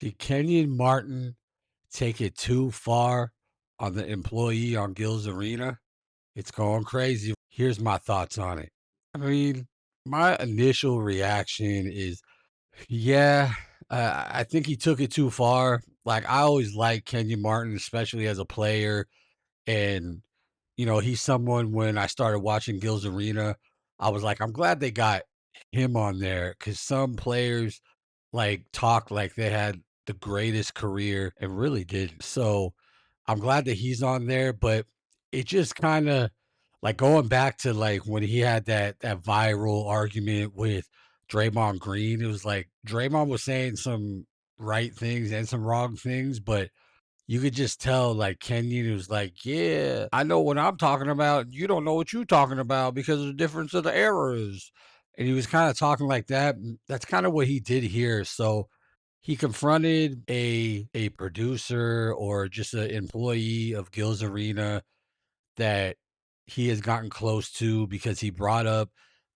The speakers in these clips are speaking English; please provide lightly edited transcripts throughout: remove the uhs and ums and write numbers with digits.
Did Kenyon Martin take it too far on the employee on Gil's Arena? It's going crazy. Here's my thoughts on it. I mean, my initial reaction is, yeah, I think he took it too far. Like, I always liked Kenyon Martin, especially as a player. And, he's someone when I started watching Gil's Arena, I was like, I'm glad they got him on there because some players like talk like they had the greatest career and really didn't. So I'm glad that he's on there, but it just kind of like going back to like when he had that viral argument with Draymond Green. It was like Draymond was saying some right things and some wrong things, but you could just tell like Kenyon was like, "Yeah, I know what I'm talking about. You don't know what you're talking about because of the difference of the eras." And he was kind of talking like that. And that's kind of what he did here. So he confronted a producer or just an employee of Gil's Arena that he has gotten close to because he brought up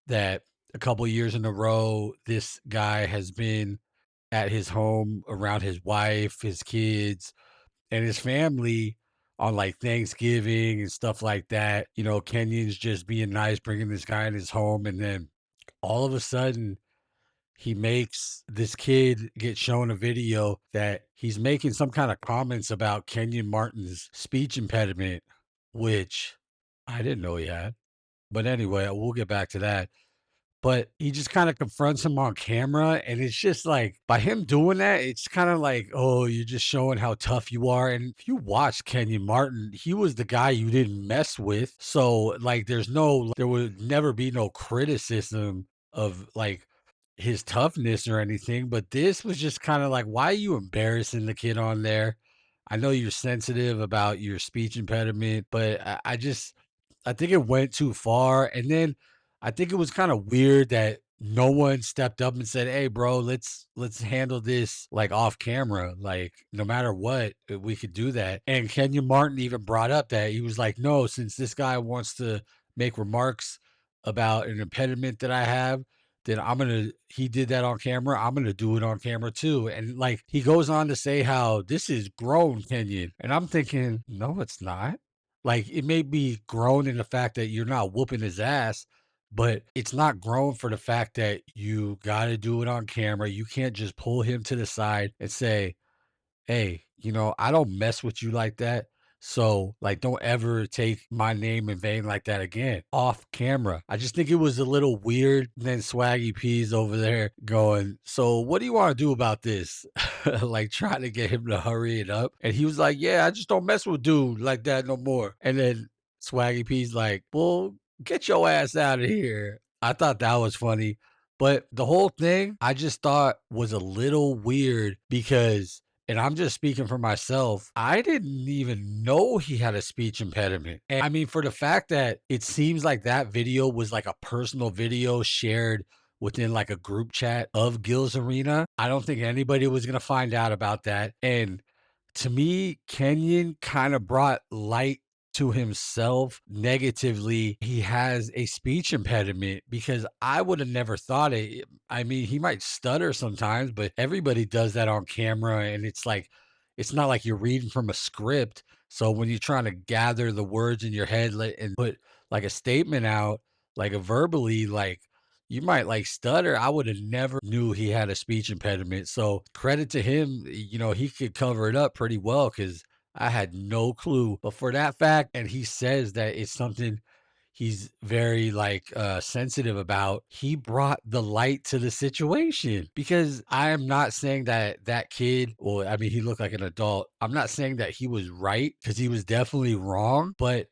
that a couple years in a row, this guy has been at his home around his wife, his kids, and his family on like Thanksgiving and stuff like that. Kenyon's just being nice, bringing this guy in his home. And then all of a sudden, he makes this kid get shown a video that he's making some kind of comments about Kenyon Martin's speech impediment, which I didn't know he had. But anyway, we'll get back to that. But he just kind of confronts him on camera. And it's just like, by him doing that, it's kind of like, oh, you're just showing how tough you are. And if you watch Kenyon Martin, he was the guy you didn't mess with. So, like, there would never be no criticism of like his toughness or anything. But this was just kind of like, why are you embarrassing the kid on there? I know you're sensitive about your speech impediment, but I think it went too far. And then I think it was kind of weird that no one stepped up and said, "Hey, bro, let's handle this like off camera. Like no matter what, we could do that." And Kenyon Martin even brought up that he was like, "No, since this guy wants to make remarks about an impediment that I have, then I'm gonna." He did that on camera. I'm gonna do it on camera too. And like he goes on to say how this is grown Kenyon, and I'm thinking, no, it's not. Like, it may be grown in the fact that you're not whooping his ass, but it's not grown for the fact that you gotta do it on camera. You can't just pull him to the side and say, "Hey, I don't mess with you like that. So, like, don't ever take my name in vain like that again off camera." I just think it was a little weird. And then Swaggy P's over there going, "So, what do you want to do about this?" Like, trying to get him to hurry it up. And he was like, "Yeah, I just don't mess with dude like that no more." And then Swaggy P's like, "Well, get your ass out of here." I thought that was funny. But the whole thing I just thought was a little weird because and I'm just speaking for myself. I didn't even know he had a speech impediment. And I mean, for the fact that it seems like that video was like a personal video shared within like a group chat of Gil's Arena, I don't think anybody was going to find out about that. And to me, Kenyon kind of brought light to himself negatively. He has a speech impediment because I would have never thought it. I mean, he might stutter sometimes, but everybody does that on camera. And it's like, it's not like you're reading from a script. So when you're trying to gather the words in your head and put like a statement out, like a verbally, like you might like stutter. I would have never knew he had a speech impediment. So credit to him, he could cover it up pretty well because I had no clue. But for that fact, and he says that it's something he's very like sensitive about, he brought the light to the situation because I am not saying that that kid, well, I mean, he looked like an adult. I'm not saying that he was right because he was definitely wrong, but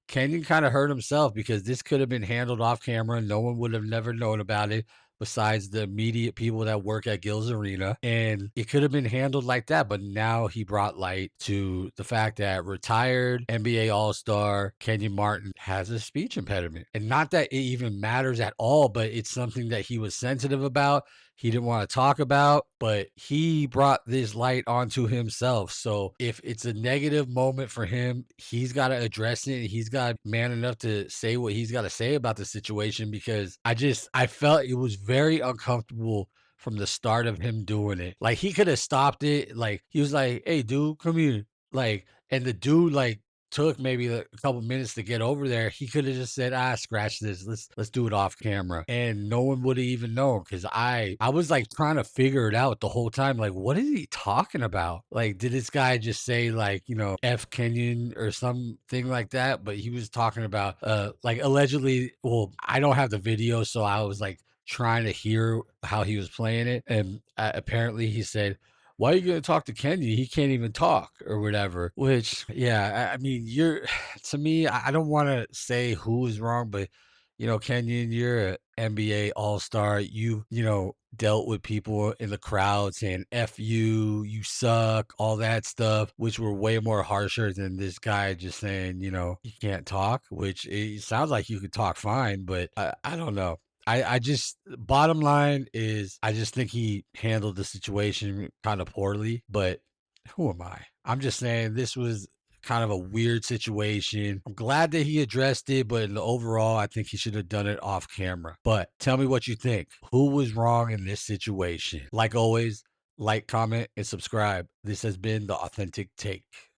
Kenyon kind of hurt himself because this could have been handled off camera. No one would have never known about it besides the immediate people that work at Gil's Arena. And it could have been handled like that. But now he brought light to the fact that retired NBA All Star Kenyon Martin has a speech impediment. And not that it even matters at all, but it's something that he was sensitive about. He didn't want to talk about, but he brought this light onto himself. So if it's a negative moment for him, he's got to address it. He's got man enough to say what he's got to say about the situation because I felt it was very uncomfortable from the start of him doing it. Like, he could have stopped it. Like, he was like, "Hey, dude, come here." Like, and the dude, like, took maybe a couple minutes to get over there. He could have just said, "Ah, scratch this. Let's do it off camera." And no one would have even known because I was like trying to figure it out the whole time. Like, what is he talking about? Like, did this guy just say like, F Kenyon or something like that? But he was talking about like allegedly, well, I don't have the video, so I was like trying to hear how he was playing it. And apparently he said, "Why are you gonna talk to Kenyon? He can't even talk," or whatever. Which, yeah, I mean, you're to me, I don't want to say who is wrong, but Kenyon, you're a NBA All-Star. You dealt with people in the crowd saying "F you," "You suck," all that stuff, which were way more harsher than this guy just saying, you can't talk, which it sounds like you could talk fine, but I don't know. I just bottom line is I just think he handled the situation kind of poorly, but who am I? I'm just saying this was kind of a weird situation. I'm glad that he addressed it, but in the overall, I think he should have done it off camera. But tell me what you think. Who was wrong in this situation? Like always, like, comment, and subscribe. This has been the Authentic Take.